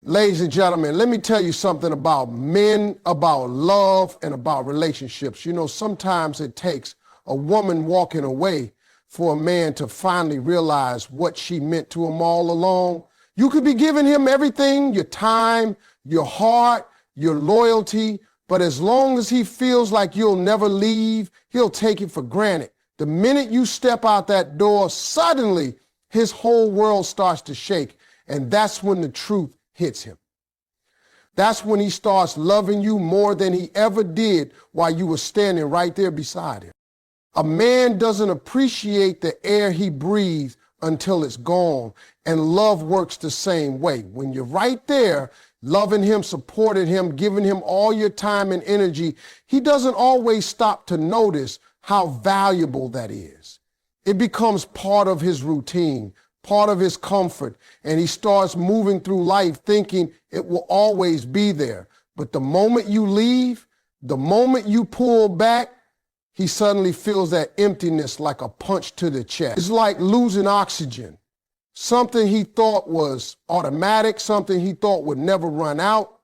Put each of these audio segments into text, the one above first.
Ladies and gentlemen, let me tell you something about men, about love, and about relationships. You know, sometimes it takes a woman walking away for a man to finally realize what she meant to him all along. You could be giving him everything, your time, your heart, your loyalty, but as long as he feels like you'll never leave, he'll take it for granted. The minute you step out that door, suddenly his whole world starts to shake, and that's when the truth hits him. That's when he starts loving you more than he ever did while you were standing right there beside him. A man doesn't appreciate the air he breathes until it's gone, and love works the same way. When you're right there, loving him, supporting him, giving him all your time and energy, he doesn't always stop to notice how valuable that is. It becomes part of his routine, part of his comfort, and he starts moving through life thinking it will always be there. But the moment you leave, the moment you pull back, he suddenly feels that emptiness like a punch to the chest. It's like losing oxygen. Something he thought was automatic, something he thought would never run out,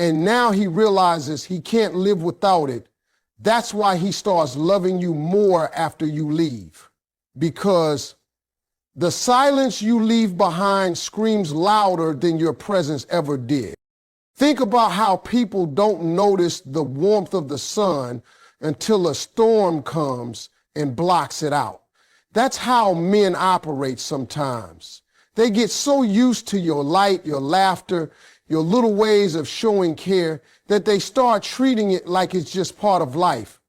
and now he realizes he can't live without it. That's why he starts loving you more after you leave, because the silence you leave behind screams louder than your presence ever did. Think about how people don't notice the warmth of the sun until a storm comes and blocks it out. That's how men operate sometimes. They get so used to your light, your laughter, your little ways of showing care that they start treating it like it's just part of life.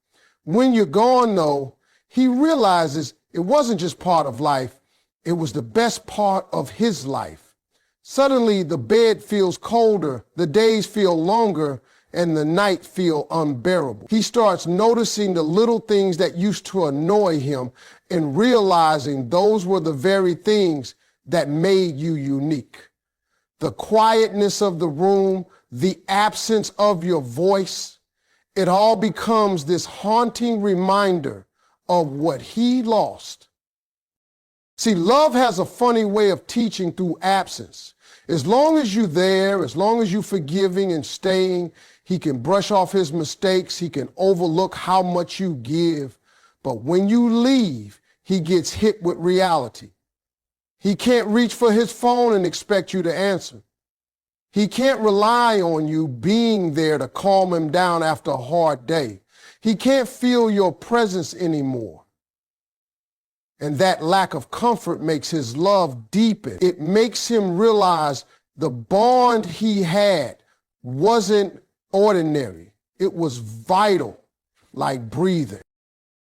When you're gone, though, he realizes it wasn't just part of life. It was the best part of his life. Suddenly, the bed feels colder, the days feel longer, and the night feel unbearable. He starts noticing the little things that used to annoy him and realizing those were the very things that made you unique. The quietness of the room, the absence of your voice, it all becomes this haunting reminder of what he lost. See, love has a funny way of teaching through absence. As long as you're there, as long as you're forgiving and staying, he can brush off his mistakes, he can overlook how much you give. But when you leave, he gets hit with reality. He can't reach for his phone and expect you to answer. He can't rely on you being there to calm him down after a hard day. He can't feel your presence anymore. And that lack of comfort makes his love deepen. It makes him realize the bond he had wasn't ordinary. It was vital, like breathing.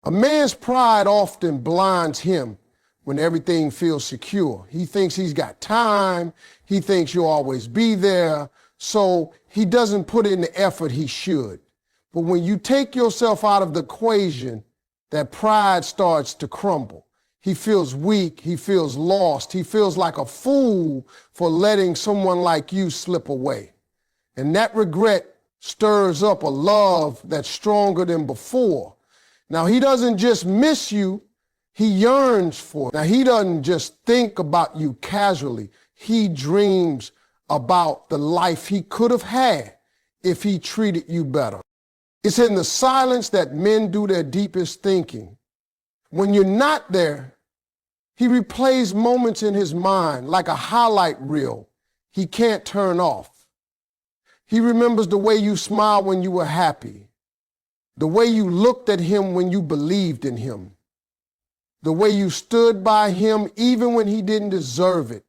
A man's pride often blinds him when everything feels secure. He thinks he's got time. He thinks you'll always be there. So he doesn't put in the effort he should. But when you take yourself out of the equation, that pride starts to crumble. He feels weak, he feels lost, he feels like a fool for letting someone like you slip away. And that regret stirs up a love that's stronger than before. Now, he doesn't just miss you, he yearns for it. Now, he doesn't just think about you casually. He dreams about the life he could have had if he treated you better. It's in the silence that men do their deepest thinking. When you're not there, he replays moments in his mind like a highlight reel he can't turn off. He remembers the way you smiled when you were happy, the way you looked at him when you believed in him, the way you stood by him even when he didn't deserve it.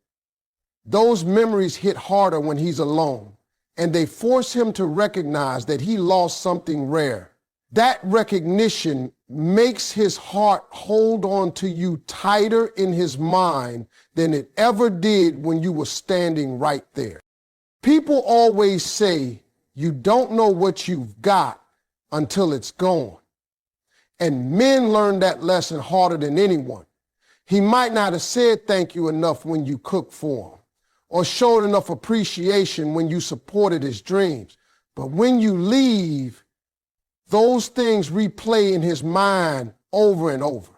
Those memories hit harder when he's alone, and they force him to recognize that he lost something rare. That recognition makes his heart hold on to you tighter in his mind than it ever did when you were standing right there. People always say you don't know what you've got until it's gone. And men learn that lesson harder than anyone. He might not have said thank you enough when you cooked for him, or showed enough appreciation when you supported his dreams. But when you leave, those things replay in his mind over and over.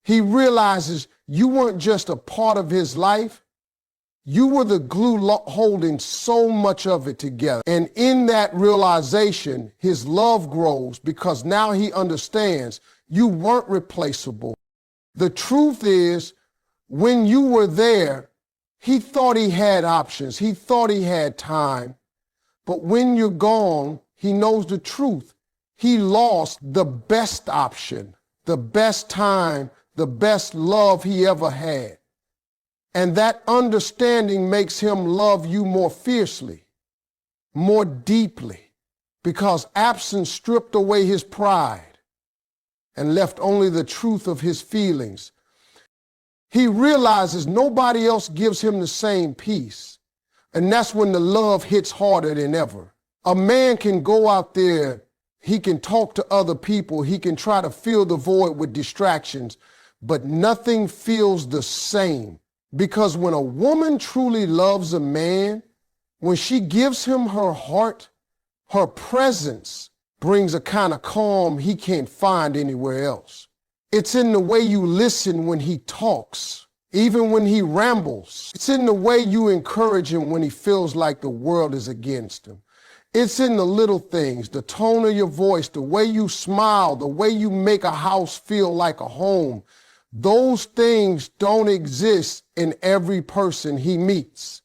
He realizes you weren't just a part of his life, You were the glue holding so much of it together. And in that realization, his love grows because now he understands you weren't replaceable. The truth is, when you were there, he thought he had options. He thought he had time. But when you're gone, he knows the truth. He lost the best option, the best time, the best love he ever had. And that understanding makes him love you more fiercely, more deeply, because absence stripped away his pride and left only the truth of his feelings. He realizes nobody else gives him the same peace. And that's when the love hits harder than ever. A man can go out there, he can talk to other people, he can try to fill the void with distractions, but nothing feels the same. Because when a woman truly loves a man, when she gives him her heart, her presence brings a kind of calm he can't find anywhere else. It's in the way you listen when he talks, even when he rambles. It's in the way you encourage him when he feels like the world is against him. It's in the little things, the tone of your voice, the way you smile, the way you make a house feel like a home. Those things don't exist in every person he meets.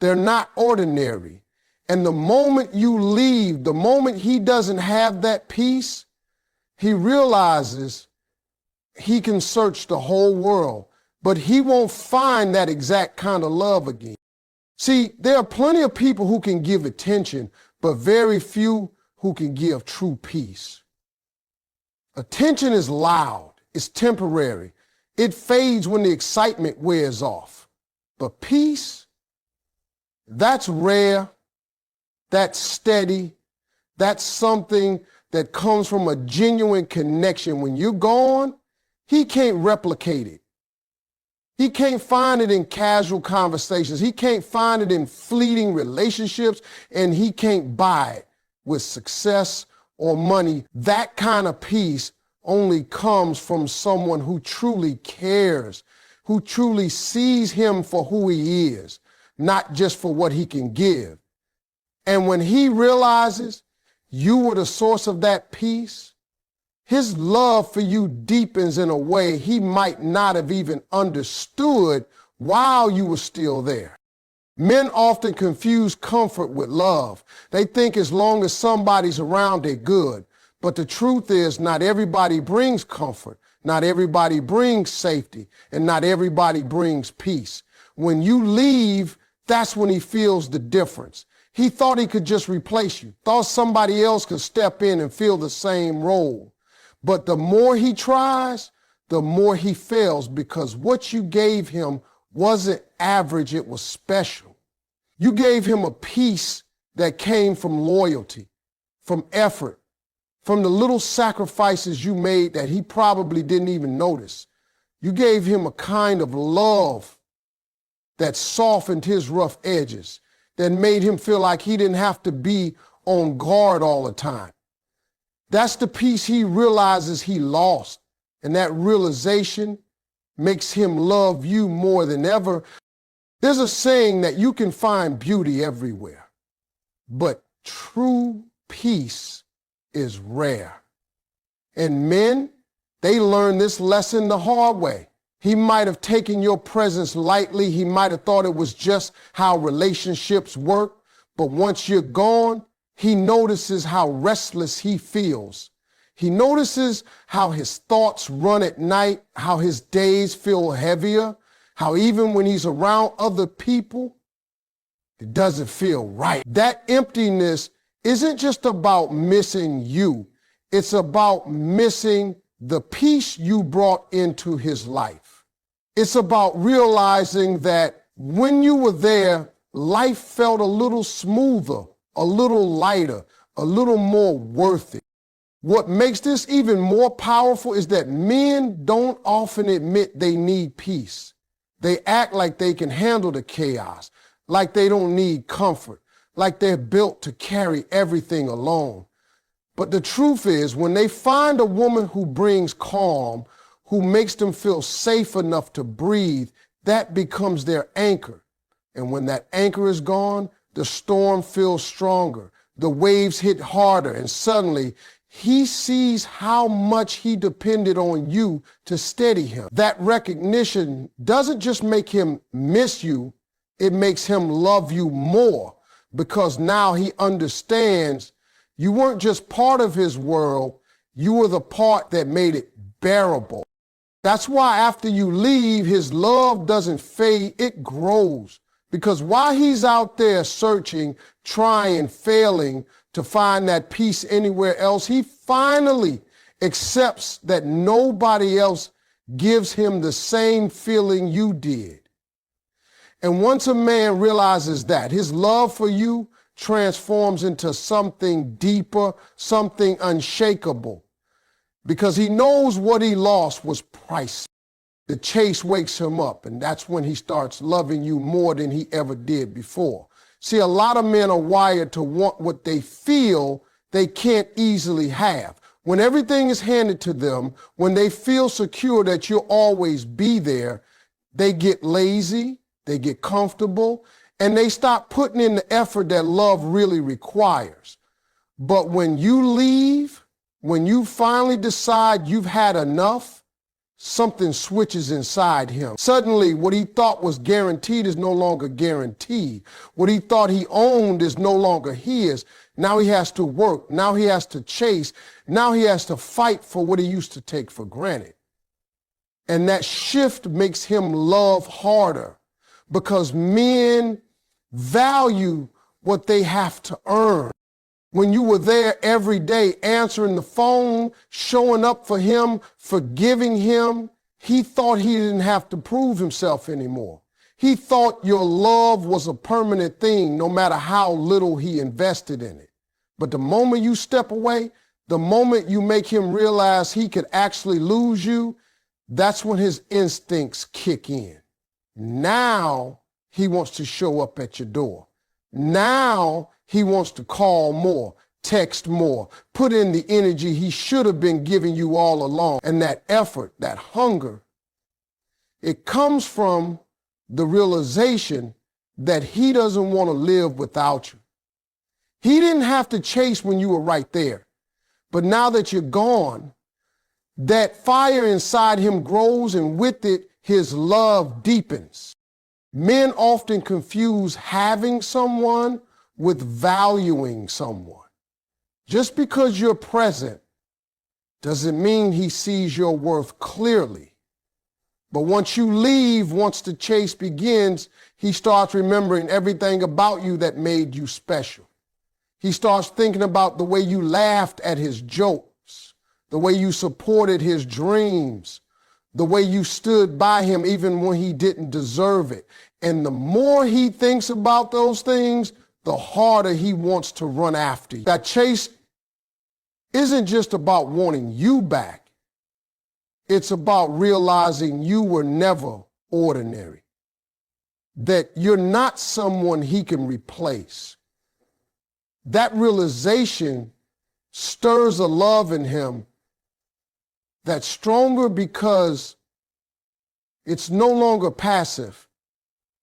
They're not ordinary. And the moment you leave, the moment he doesn't have that peace, he realizes he can search the whole world, but he won't find that exact kind of love again. See, there are plenty of people who can give attention, but very few who can give true peace. Attention is loud, it's temporary. It fades when the excitement wears off. But peace, that's rare, that's steady, that's something that comes from a genuine connection. When you're gone, he can't replicate it. He can't find it in casual conversations. He can't find it in fleeting relationships, and he can't buy it with success or money. That kind of peace only comes from someone who truly cares, who truly sees him for who he is, not just for what he can give. And when he realizes you were the source of that peace, his love for you deepens in a way he might not have even understood while you were still there. Men often confuse comfort with love. They think as long as somebody's around, they're good. But the truth is, not everybody brings comfort, not everybody brings safety, and not everybody brings peace. When you leave, that's when he feels the difference. He thought he could just replace you, thought somebody else could step in and fill the same role. But the more he tries, the more he fails, because what you gave him wasn't average, it was special. You gave him a peace that came from loyalty, from effort, from the little sacrifices you made that he probably didn't even notice. You gave him a kind of love that softened his rough edges, that made him feel like he didn't have to be on guard all the time. That's the peace he realizes he lost, and that realization makes him love you more than ever. There's a saying that you can find beauty everywhere, but true peace is rare. And men, they learn this lesson the hard way. He might have taken your presence lightly. He might have thought it was just how relationships work. But once you're gone, he notices how restless he feels. He notices how his thoughts run at night, how his days feel heavier, how even when he's around other people, it doesn't feel right. That emptiness isn't just about missing you. It's about missing the peace you brought into his life. It's about realizing that when you were there, life felt a little smoother, a little lighter, a little more worth it. What makes this even more powerful is that men don't often admit they need peace. They act like they can handle the chaos, like they don't need comfort, like they're built to carry everything alone. But the truth is, when they find a woman who brings calm, who makes them feel safe enough to breathe, that becomes their anchor. And when that anchor is gone, the storm feels stronger. The waves hit harder, and suddenly he sees how much he depended on you to steady him. That recognition doesn't just make him miss you, it makes him love you more, because now he understands you weren't just part of his world, you were the part that made it bearable. That's why after you leave, his love doesn't fade, it grows. Because while he's out there searching, trying, failing to find that peace anywhere else, he finally accepts that nobody else gives him the same feeling you did. And once a man realizes that, his love for you transforms into something deeper, something unshakable, because he knows what he lost was priceless. The chase wakes him up, and that's when he starts loving you more than he ever did before. See, a lot of men are wired to want what they feel they can't easily have. When everything is handed to them, when they feel secure that you'll always be there, they get lazy, they get comfortable, and they stop putting in the effort that love really requires. But when you leave, when you finally decide you've had enough, something switches inside him. Suddenly, what he thought was guaranteed is no longer guaranteed. What he thought he owned is no longer his. Now he has to work. Now he has to chase. Now he has to fight for what he used to take for granted. And that shift makes him love harder, because men value what they have to earn. When you were there every day, answering the phone, showing up for him, forgiving him, he thought he didn't have to prove himself anymore. He thought your love was a permanent thing, no matter how little he invested in it. But the moment you step away, the moment you make him realize he could actually lose you, that's when his instincts kick in. Now he wants to show up at your door. Now he wants to call more, text more, put in the energy he should have been giving you all along. And that effort, that hunger, it comes from the realization that he doesn't want to live without you. He didn't have to chase when you were right there. But now that you're gone, that fire inside him grows, and with it, his love deepens. Men often confuse having someone with valuing someone. Just because you're present doesn't mean he sees your worth clearly. But once you leave, once the chase begins, he starts remembering everything about you that made you special. He starts thinking about the way you laughed at his jokes, the way you supported his dreams, the way you stood by him even when he didn't deserve it. And the more he thinks about those things, the harder he wants to run after you. That chase isn't just about wanting you back. It's about realizing you were never ordinary, that you're not someone he can replace. That realization stirs a love in him that's stronger because it's no longer passive.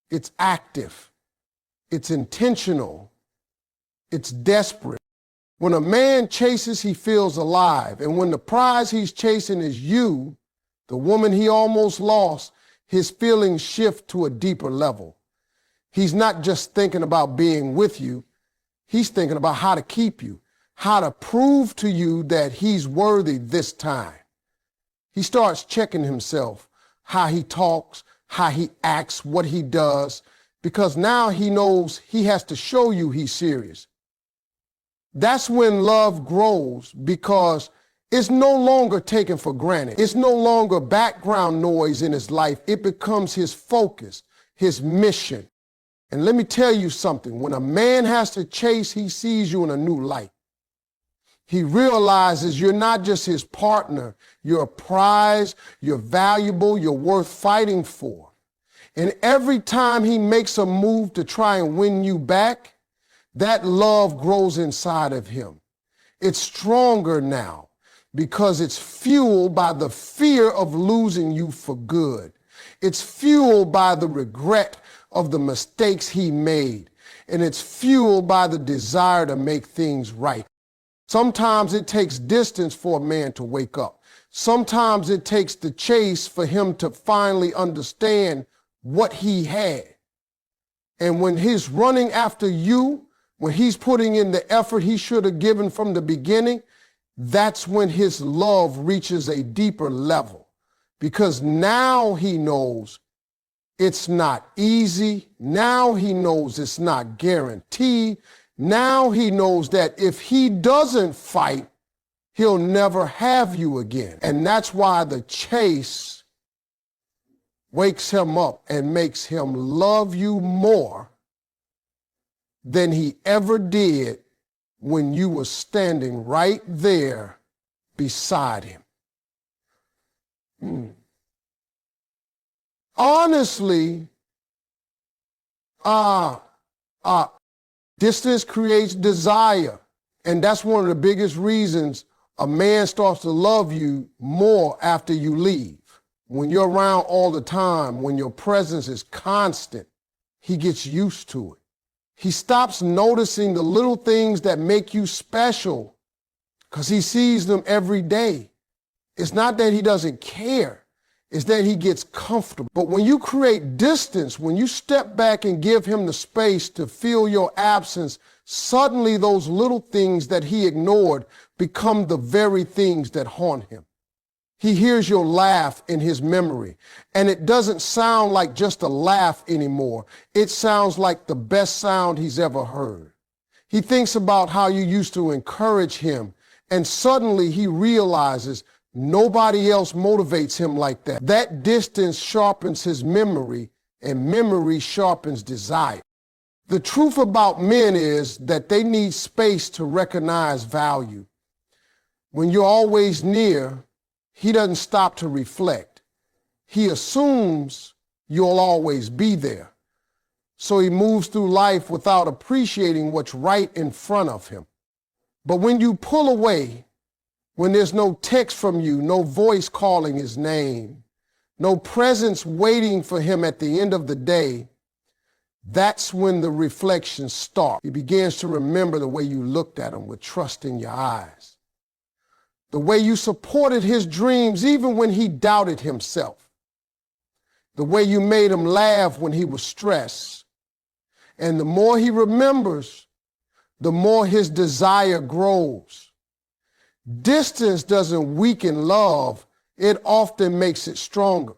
It's active. It's intentional. It's desperate. When a man chases, he feels alive. And when the prize he's chasing is you, the woman he almost lost, his feelings shift to a deeper level. He's not just thinking about being with you. He's thinking about how to keep you, how to prove to you that he's worthy this time. He starts checking himself, how he talks, how he acts, what he does, because now he knows he has to show you he's serious. That's when love grows, because it's no longer taken for granted. It's no longer background noise in his life. It becomes his focus, his mission. And let me tell you something. When a man has to chase, he sees you in a new light. He realizes you're not just his partner. You're a prize, you're valuable, you're worth fighting for. And every time he makes a move to try and win you back, that love grows inside of him. It's stronger now because it's fueled by the fear of losing you for good. It's fueled by the regret of the mistakes he made, and it's fueled by the desire to make things right. Sometimes it takes distance for a man to wake up. Sometimes it takes the chase for him to finally understand what he had. And when he's running after you, when he's putting in the effort he should have given from the beginning, that's when his love reaches a deeper level. Because now he knows it's not easy. Now he knows it's not guaranteed. Now he knows that if he doesn't fight, he'll never have you again. And that's why the chase wakes him up and makes him love you more than he ever did when you were standing right there beside him. Honestly, distance creates desire. And that's one of the biggest reasons a man starts to love you more after you leave. When you're around all the time, when your presence is constant, he gets used to it. He stops noticing the little things that make you special because he sees them every day. It's not that he doesn't care. It's that he gets comfortable. But when you create distance, when you step back and give him the space to feel your absence, suddenly those little things that he ignored become the very things that haunt him. He hears your laugh in his memory, and it doesn't sound like just a laugh anymore. It sounds like the best sound he's ever heard. He thinks about how you used to encourage him, and suddenly he realizes nobody else motivates him like that. That distance sharpens his memory, and memory sharpens desire. The truth about men is that they need space to recognize value. When you're always near, he doesn't stop to reflect. He assumes you'll always be there. So he moves through life without appreciating what's right in front of him. But when you pull away, when there's no text from you, no voice calling his name, no presence waiting for him at the end of the day, that's when the reflections start. He begins to remember the way you looked at him with trust in your eyes. The way you supported his dreams even when he doubted himself. The way you made him laugh when he was stressed. And the more he remembers, the more his desire grows. Distance doesn't weaken love, it often makes it stronger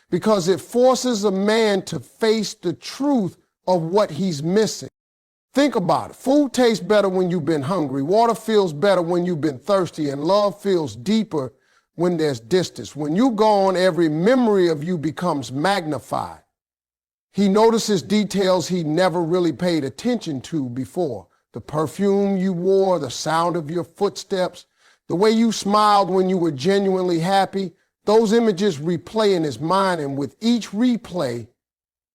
because it forces a man to face the truth of what he's missing. Think about it. Food tastes better when you've been hungry. Water feels better when you've been thirsty. And love feels deeper when there's distance. When you're gone, every memory of you becomes magnified. He notices details he never really paid attention to before. The perfume you wore, the sound of your footsteps, the way you smiled when you were genuinely happy. Those images replay in his mind, and with each replay,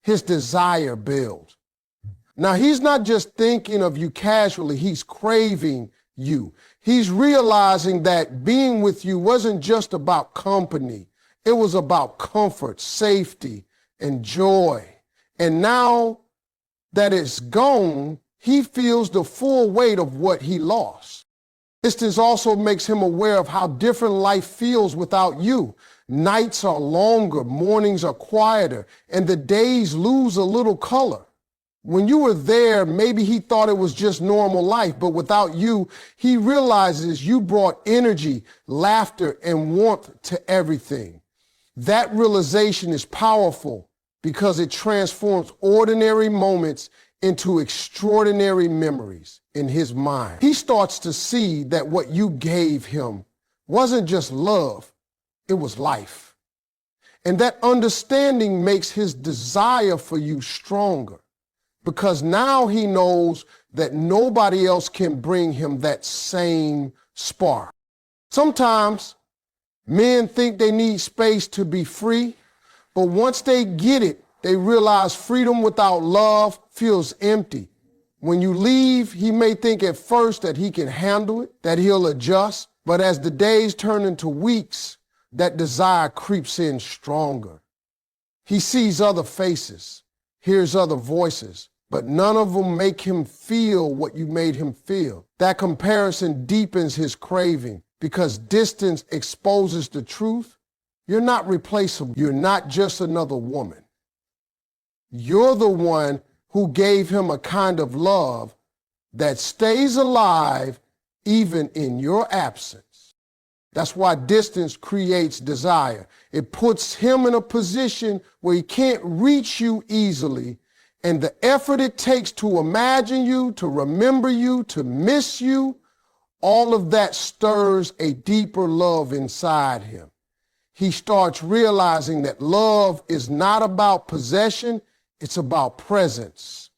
his desire builds. Now, he's not just thinking of you casually, he's craving you. He's realizing that being with you wasn't just about company. It was about comfort, safety, and joy. And now that it's gone, he feels the full weight of what he lost. Distance also makes him aware of how different life feels without you. Nights are longer, mornings are quieter, and the days lose a little color. When you were there, maybe he thought it was just normal life, but without you, he realizes you brought energy, laughter, and warmth to everything. That realization is powerful because it transforms ordinary moments into extraordinary memories in his mind. He starts to see that what you gave him wasn't just love, it was life. And that understanding makes his desire for you stronger. Because now he knows that nobody else can bring him that same spark. Sometimes men think they need space to be free, but once they get it, they realize freedom without love feels empty. When you leave, he may think at first that he can handle it, that he'll adjust, but as the days turn into weeks, that desire creeps in stronger. He sees other faces. hears other voices, but none of them make him feel what you made him feel. That comparison deepens his craving because distance exposes the truth. You're not replaceable. You're not just another woman. You're the one who gave him a kind of love that stays alive even in your absence. That's why distance creates desire. It puts him in a position where he can't reach you easily, and the effort it takes to imagine you, to remember you, to miss you, all of that stirs a deeper love inside him. He starts realizing that love is not about possession, it's about presence.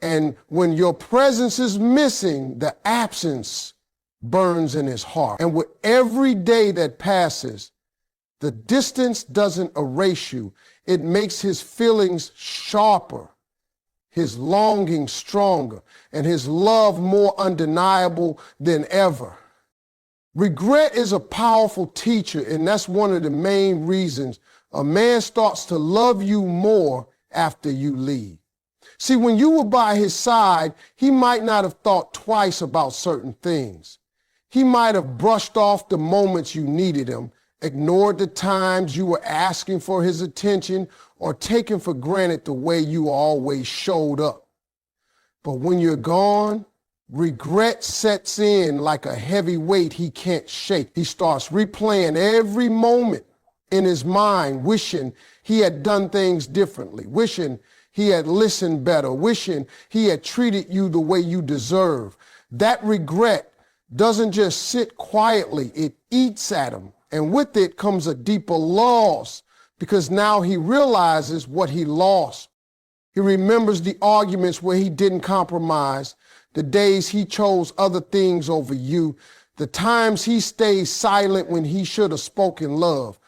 And when your presence is missing, the absence burns in his heart. And with every day that passes, the distance doesn't erase you. It makes his feelings sharper, his longing stronger, and his love more undeniable than ever. Regret is a powerful teacher, and that's one of the main reasons a man starts to love you more after you leave. See, when you were by his side, he might not have thought twice about certain things. He might have brushed off the moments you needed him, ignored the times you were asking for his attention, or taken for granted the way you always showed up. But when you're gone, regret sets in like a heavy weight he can't shake. He starts replaying every moment in his mind, wishing he had done things differently, wishing he had listened better, wishing he had treated you the way you deserve. That regret doesn't just sit quietly, it eats at him. And with it comes a deeper loss because now he realizes what he lost. He remembers the arguments where he didn't compromise, the days he chose other things over you, the times he stayed silent when he should have spoken love.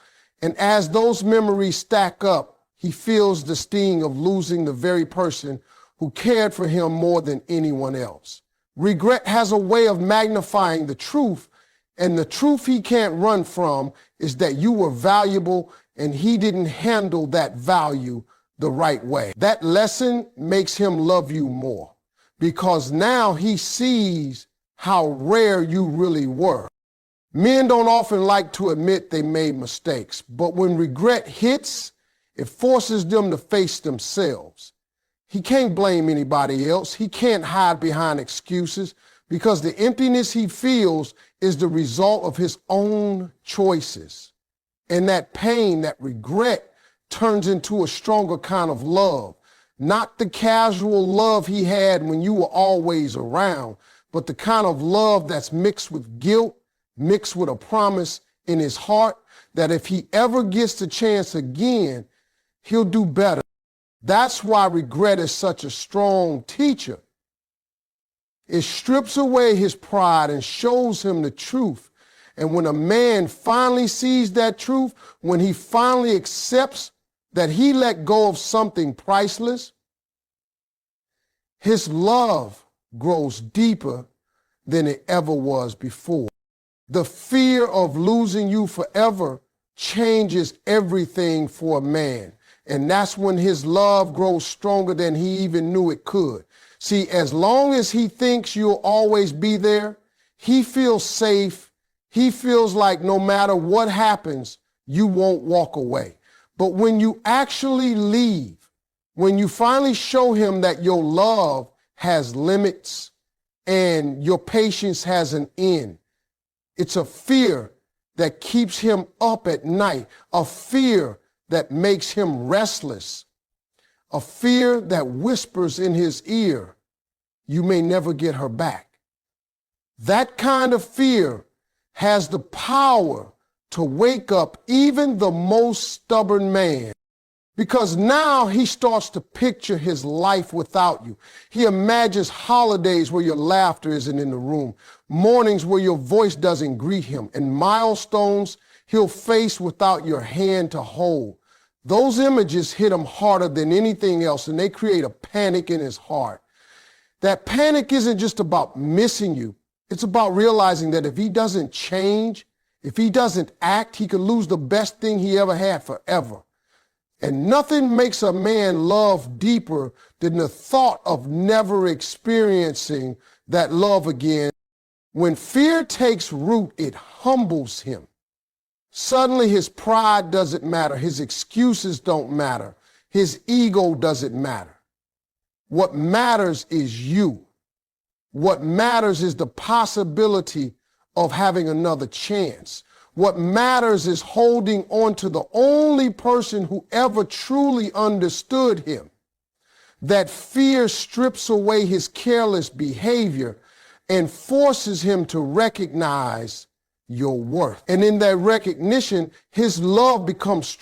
And as those memories stack up, he feels the sting of losing the very person who cared for him more than anyone else. Regret has a way of magnifying the truth, and the truth he can't run from is that you were valuable and he didn't handle that value the right way. That lesson makes him love you more because now he sees how rare you really were. Men don't often like to admit they made mistakes, but when regret hits, it forces them to face themselves. He can't blame anybody else. He can't hide behind excuses because the emptiness he feels is the result of his own choices. And that pain, that regret, turns into a stronger kind of love. Not the casual love he had when you were always around, but the kind of love that's mixed with guilt, mixed with a promise in his heart that if he ever gets the chance again, he'll do better. That's why regret is such a strong teacher. It strips away his pride and shows him the truth. And when a man finally sees that truth, when he finally accepts that he let go of something priceless, his love grows deeper than it ever was before. The fear of losing you forever changes everything for a man. And that's when his love grows stronger than he even knew it could. See, as long as he thinks you'll always be there, he feels safe. He feels like no matter what happens, you won't walk away. But when you actually leave, when you finally show him that your love has limits and your patience has an end, it's a fear that keeps him up at night, a fear that makes him restless, a fear that whispers in his ear, you may never get her back. That kind of fear has the power to wake up even the most stubborn man, because now he starts to picture his life without you. He imagines holidays where your laughter isn't in the room, mornings where your voice doesn't greet him, and milestones he'll face without your hand to hold. Those images hit him harder than anything else, and they create a panic in his heart. That panic isn't just about missing you. It's about realizing that if he doesn't change, if he doesn't act, he could lose the best thing he ever had forever. And nothing makes a man love deeper than the thought of never experiencing that love again. When fear takes root, it humbles him. Suddenly his pride doesn't matter. His excuses don't matter. His ego doesn't matter. What matters is you. What matters is the possibility of having another chance. What matters is holding on to the only person who ever truly understood him. That fear strips away his careless behavior and forces him to recognize your worth. And in that recognition, his love becomes